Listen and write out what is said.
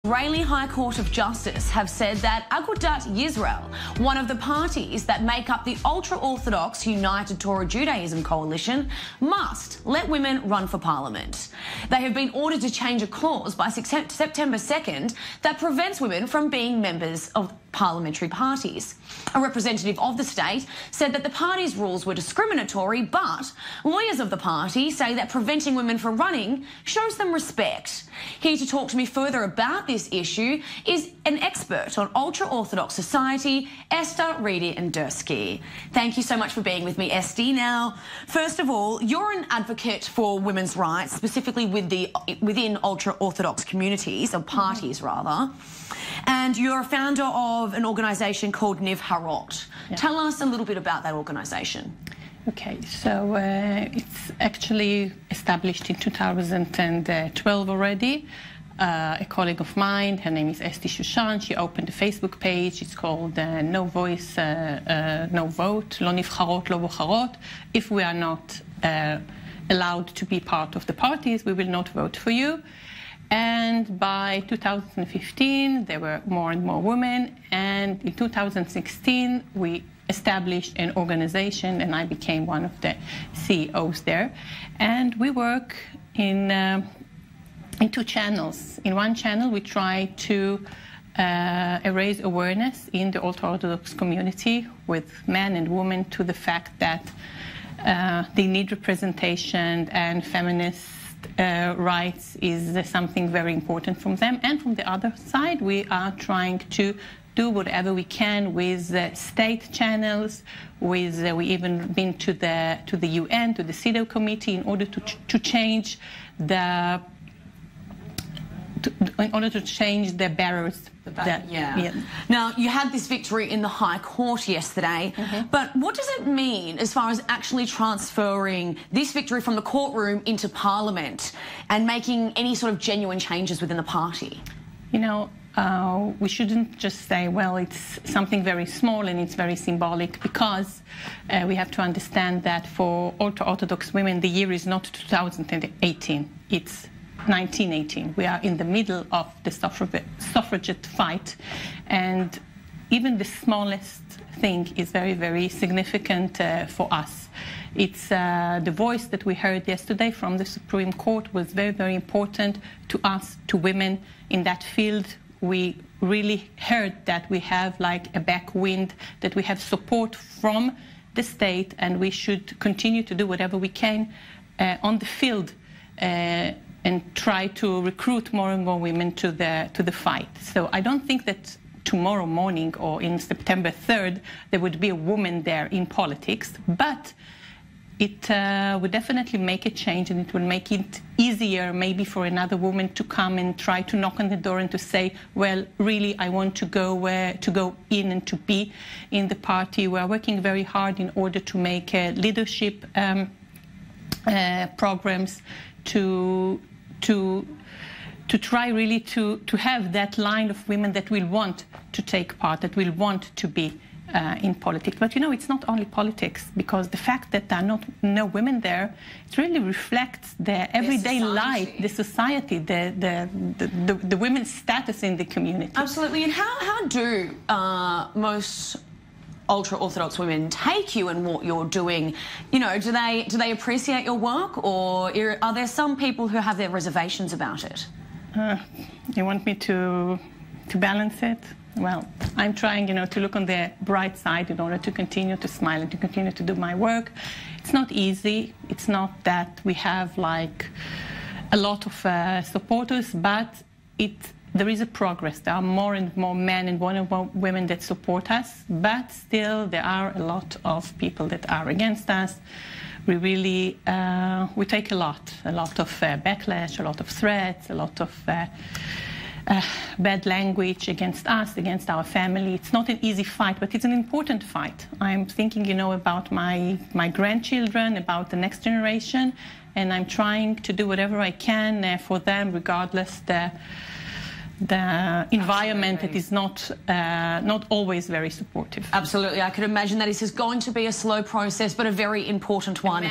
Israeli High Court of Justice have said that Agudat Israel, one of the parties that make up the Ultra-Orthodox United Torah Judaism coalition, must let women run for parliament. They have been ordered to change a clause by September 2nd that prevents women from being members of parliamentary parties. A representative of the state said that the party's rules were discriminatory, but lawyers of the party say that preventing women from running shows them respect. Here to talk to me further about this issue is an expert on ultra-Orthodox society, Estee Indursky. Thank you so much for being with me, Estee. Now, first of all, you're an advocate for women's rights, specifically within ultra-Orthodox communities, or parties rather, and you're a founder of an organisation called Niv Harot. Yeah. Tell us a little bit about that organisation. Okay, so it's actually established in 2012 already. A colleague of mine, her name is Estee Shushan, she opened a Facebook page. It's called No Voice, No Vote, Lo Nivcharot, Lo Bocharot. If we are not allowed to be part of the parties, we will not vote for you. And by 2015, there were more and more women. And in 2016, we established an organization, and I became one of the CEOs there. And we work in two channels. In one channel, we try to raise awareness in the Ultra-Orthodox community with men and women to the fact that they need representation, and feminist rights is something very important from them. And from the other side, we are trying to do whatever we can with state channels. We even been to the UN, to the CEDAW committee, in order to change the barriers. Yeah. Now, you had this victory in the High Court yesterday, but what does it mean as far as actually transferring this victory from the courtroom into Parliament and making any sort of genuine changes within the party? You know, we shouldn't just say, well, it's something very small and it's very symbolic, because we have to understand that for ultra-Orthodox women, the year is not 2018, it's 1918. We are in the middle of the suffragette fight, and even the smallest thing is very, very significant for us. It's the voice that we heard yesterday from the Supreme Court was very, very important to us, to women in that field. We really heard that we have like a backwind, that we have support from the state, and we should continue to do whatever we can on the field and try to recruit more and more women to the fight. So I don't think that tomorrow morning or in September 3rd there would be a woman there in politics, but it would definitely make a change, and it will make it easier maybe for another woman to come and try to knock on the door and to say, well, really, I want to go in and to be in the party. We are working very hard in order to make leadership programs to try really to have that line of women that will want to take part, that will want to be in politics. But you know, it's not only politics, because the fact that there are no women there, it really reflects the everyday life, the society, the women's status in the community. Absolutely. And how do most ultra-Orthodox women take you and what you're doing? You know, do they appreciate your work, or are there some people who have their reservations about it? You want me to balance it? Well, I'm trying, you know, to look on the bright side in order to continue to smile and to continue to do my work. It's not easy. It's not that we have like a lot of supporters, but there is a progress. There are more and more men and more and more women that support us, but still there are a lot of people that are against us. We really, we take a lot of backlash, a lot of threats, a lot of bad language against us, against our family. It's not an easy fight, but it's an important fight. I'm thinking, you know, about my grandchildren, about the next generation, and I'm trying to do whatever I can for them, regardless the environment that is not always very supportive. Absolutely. I could imagine that this is going to be a slow process, but a very important one.